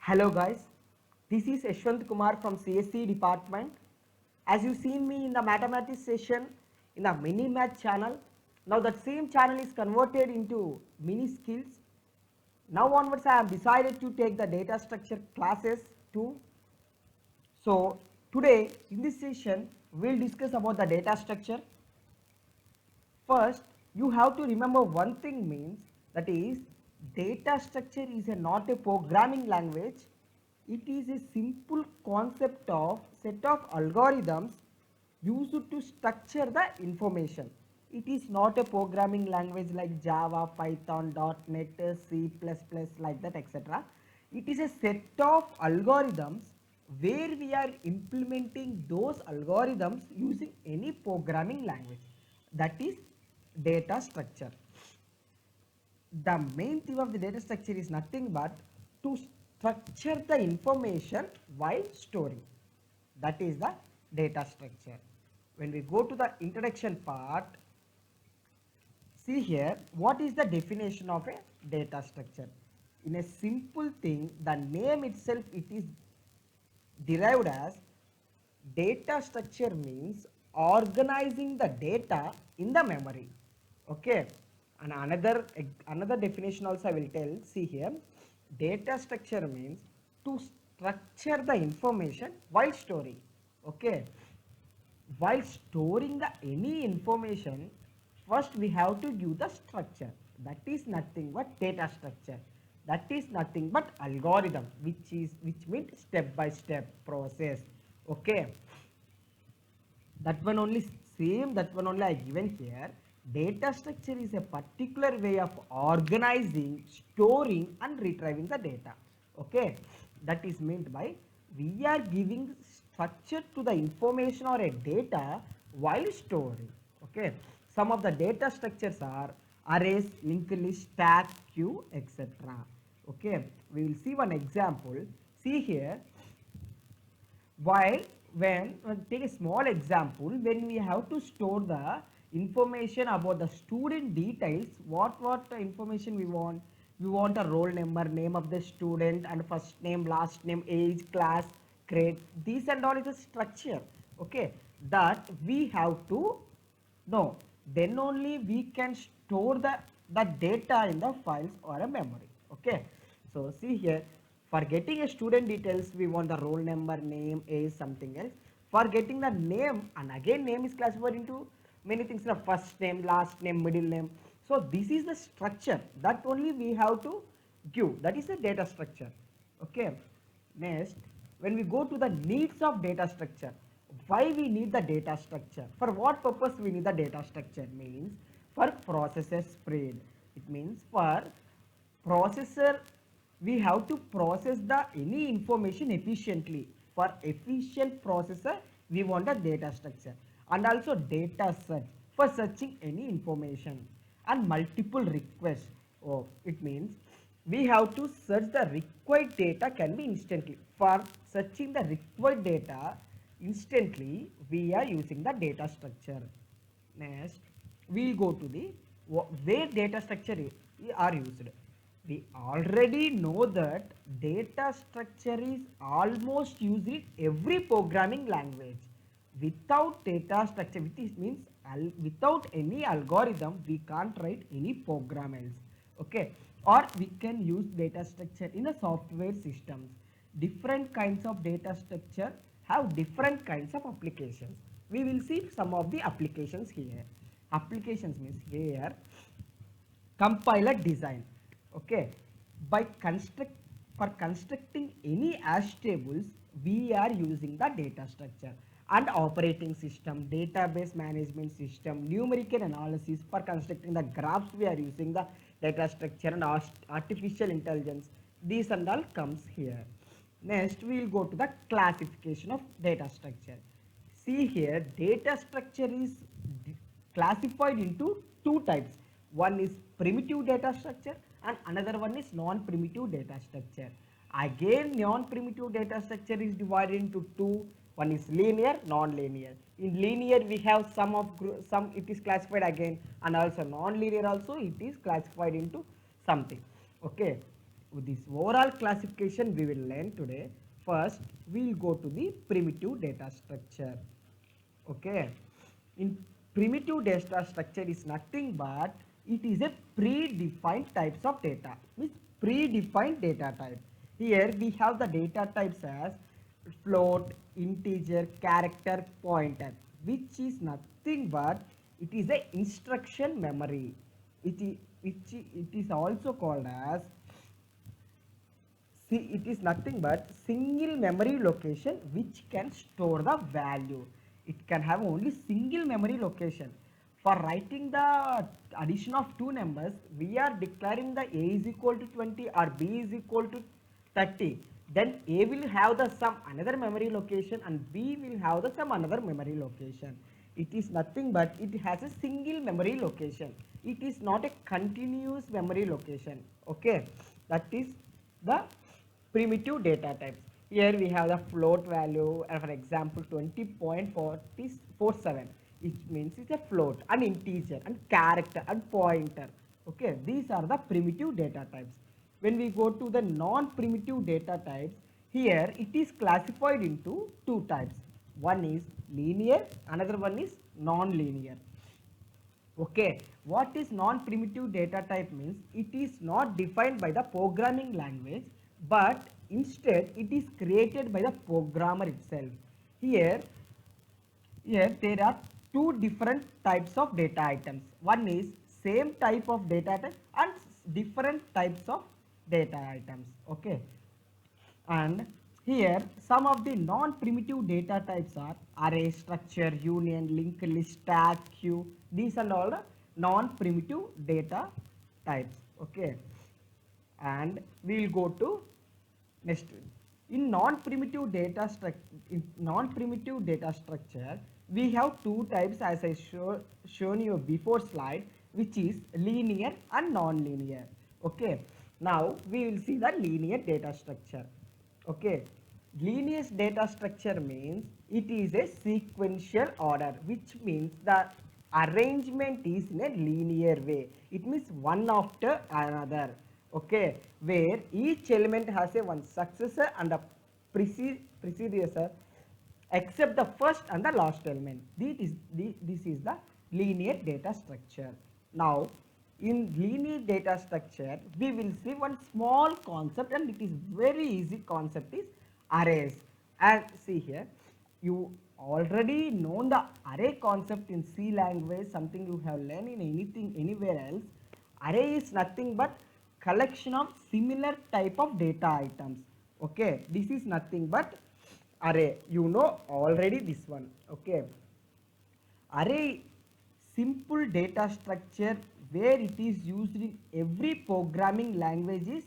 Hello guys, this is Yashwant Kumar from CSC department. As you seen me in the mathematics session in the mini math channel, now that same channel is converted into mini skills. Now onwards I have decided to take the data structure classes too. So today in this session we'll discuss about the data structure. First, you have to remember one thing means that is data structure is not a programming language. It is a simple concept of set of algorithms used to structure the information. It is not a programming language like Java, Python, .NET, C++, like that, etc. It is a set of algorithms where we are implementing those algorithms using any programming language. That is data structure. The main theme of the data structure is nothing but to structure the information while storing. That is the data structure. When we go to the introduction part, see here what is the definition of a data structure. In a simple thing, the name itself it is derived as data structure means organizing the data in the memory. Okay, and another definition also I will tell. See here, data structure means to structure the information while storing. Okay, while storing the any information, first we have to give the structure. That is nothing but data structure. That is nothing but algorithm, which means step by step process. Okay, that one only same, that one only I given here. Data structure is a particular way of organizing, storing and retrieving the data. Okay, that is meant by we are giving structure to the information or a data while storing. Okay, some of the data structures are arrays, linked list, stack, queue, etc. Okay, we will see one example. See here, while when take a small example, when we have to store the information about the student details, what information we want a roll number, name of the student and first name, last name, age, class, grade, these and all is a structure. Okay, that we have to know, then only we can store the data in the files or a memory. Okay, so see here, for getting a student details, we want the roll number, name, age, something else. For getting the name, and again name is classified into many things, the first name, last name, middle name. So this is the structure that only we have to give. That is the data structure. Okay. Next, when we go to the needs of data structure, why we need the data structure? For what purpose we need the data structure? Means for processor speed. It means for processor, we have to process the any information efficiently. For efficient processor, we want a data structure, and also data search for searching any information, and multiple requests. Oh, it means we have to search the required data can be instantly. For searching the required data instantly, we are using the data structure. Next, we go to the where data structure are used. We already know that data structure is almost used in every programming language. Without data structure, which means without any algorithm, we can't write any program else. Okay, or we can use data structure in a software systems. Different kinds of data structure have different kinds of applications. We will see some of the applications here. Applications means here compiler design. Okay, by constructing any hash tables, we are using the data structure. And operating system, database management system, numerical analysis, for constructing the graphs we are using the data structure, and artificial intelligence, these and all comes here. Next we will go to the classification of data structure. See here, data structure is classified into two types. One is primitive data structure and another one is non-primitive data structure. Again, non-primitive data structure is divided into two. One is linear, non-linear. In linear, we have some it is classified again, and also non-linear also it is classified into something. Okay. with this overall classification we will learn today. First, we will go to the primitive data structure. Okay, in primitive data structure is nothing but it is a predefined types of data, means predefined data type. Here we have the data types as float, integer, character, pointer, which is nothing but it is a instruction memory, which it is also called as, see, it is nothing but single memory location which can store the value. It can have only single memory location. For writing the addition of two numbers, we are declaring the A is equal to 20 or B is equal to 30. Then A will have the some another memory location and B will have the some another memory location. It is nothing but it has a single memory location. It is not a continuous memory location. Okay, that is the primitive data types. Here we have the float value, for example 20.47, it means it's a float, an integer, and character, and pointer. Okay, these are the primitive data types. When we go to the non-primitive data types, here it is classified into two types. One is linear, another one is non-linear. Okay, what is non-primitive data type means? It is not defined by the programming language, but instead it is created by the programmer itself. Here, here there are two different types of data items. One is same type of data type and different types of data items. Okay, and here some of the non-primitive data types are array, structure, union, linked list, stack, queue. These are all the non-primitive data types. Okay, and we will go to next. In non-primitive data structure, we have two types as I shown you before slide, which is linear and non-linear. Okay, now we will see the linear data structure. Okay, linear data structure means it is a sequential order, which means the arrangement is in a linear way. It means one after another. Okay, where each element has a one successor and a predecessor except the first and the last element. This is the linear data structure. Now, in linear data structure, we will see one small concept, and it is very easy concept, is arrays. And see here, you already know the array concept in C language, something you have learned in anything anywhere else. Array is nothing but collection of similar type of data items. Okay, this is nothing but array. You know already this one. Okay, array simple data structure where it is used in every programming language is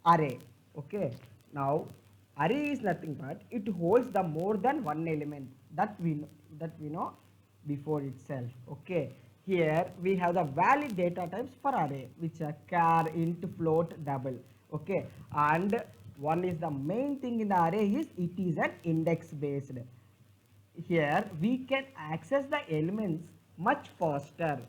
array. Okay, now array is nothing but it holds the more than one element that we know before itself. Okay, here we have the valid data types for array, which are char, int, float, double. Okay, and one is the main thing in the array is it is an index based. Here we can access the elements much faster.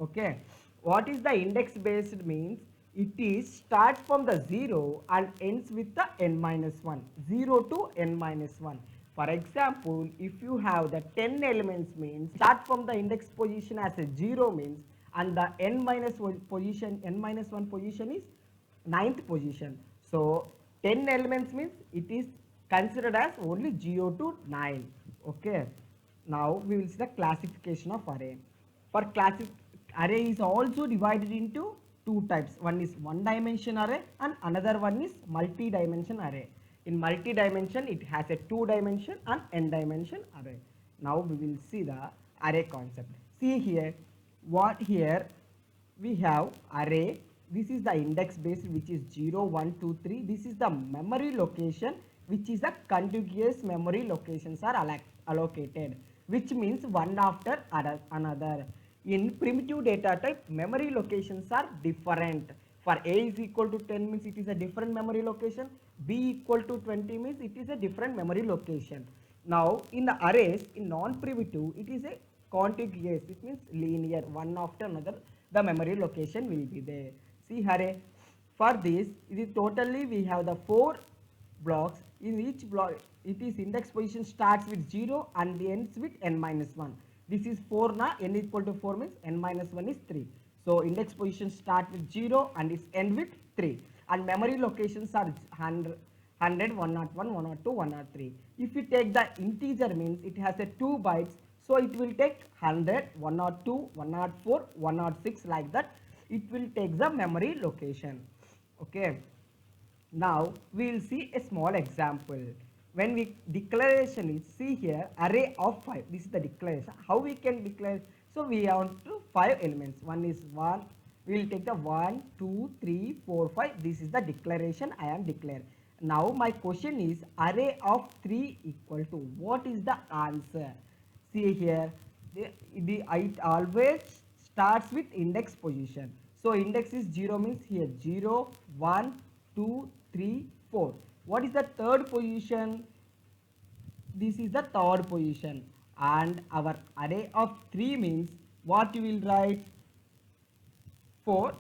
Okay, what is the index based means? It is start from the 0 and ends with the n minus 1, 0 to n minus 1. For example, if you have the 10 elements means start from the index position as a 0 means, and the n minus 1 position is ninth position. So 10 elements means it is considered as only 0 to 9. Okay, now we will see the classification of array. For array is also divided into two types. One is one dimension array and another one is multi-dimension array. In multi-dimension it has a 2 dimension and n dimension array. Now we will see the array concept. See here, what here we have array. This is the index base, which is 0, 1, 2, 3. This is the memory location, which is the contiguous memory locations are allocated, which means one after another. In primitive data type, memory locations are different. For A is equal to 10 means it is a different memory location. B equal to 20 means it is a different memory location. Now in the arrays, in non-primitive, it is a contiguous. It means linear, one after another the memory location will be there. See array, For this, it is totally we have the 4 blocks. In each block, it is index position starts with 0 and ends with n minus 1. This is 4 na, n equal to 4 means n minus 1 is 3. So index position start with 0 and its end with 3. And memory locations are 100, 101, 102, 103. If we take the integer means it has a 2 bytes. So it will take 100, 102, 104, 106 like that. It will take the memory location. Okay. Now we will see a small example. When we declaration is, see here, array of 5. This is the declaration. How we can declare? So we have to 5 elements. One is 1. We will take the 1, 2, 3, 4, 5. This is the declaration I am declared. Now my question is array of 3 equal to, what is the answer? See here, it always starts with index position. So index is 0 means here 0, 1, 2, 3, 4. What is the third position? This is the third position. And our array of 3 means what you will write? 4.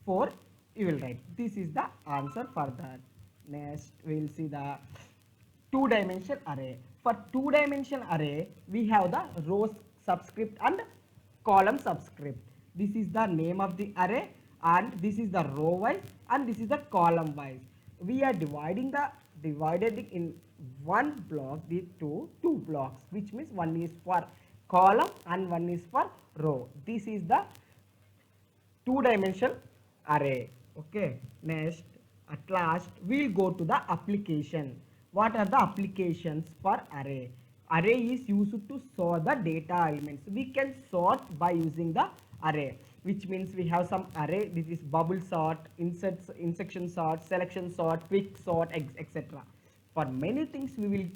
4 you will write. This is the answer for that. Next we will see the two-dimensional array. For two-dimensional array, we have the row subscript and column subscript. This is the name of the array and this is the row wise and this is the column wise. We are divided in one block with two blocks, which means one is for column and one is for row. This is the two-dimensional array. Okay. Next, at last, we'll go to the application. What are the applications for array? Array is used to sort the data elements. We can sort by using the array, which means we have some array. This is bubble sort, insertion sort, selection sort, quick sort, etc. For many things we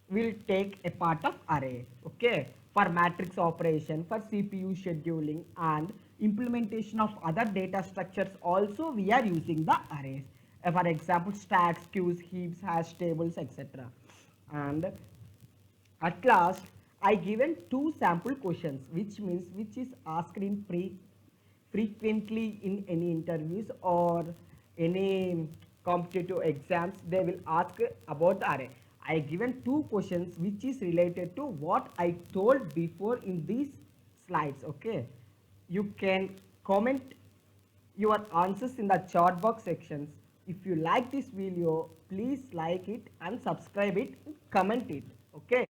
will take a part of array. Okay. For matrix operation, for CPU scheduling and implementation of other data structures also we are using the arrays. For example, stacks, queues, heaps, hash tables, etc. And at last, I given 2 sample questions, which means which is asked in frequently in any interviews or any competitive exams. They will ask about the array. I given 2 questions which is related to what I told before in these slides. Okay, you can comment your answers in the chat box sections. If you like this video, please like it and subscribe it and comment it. Okay.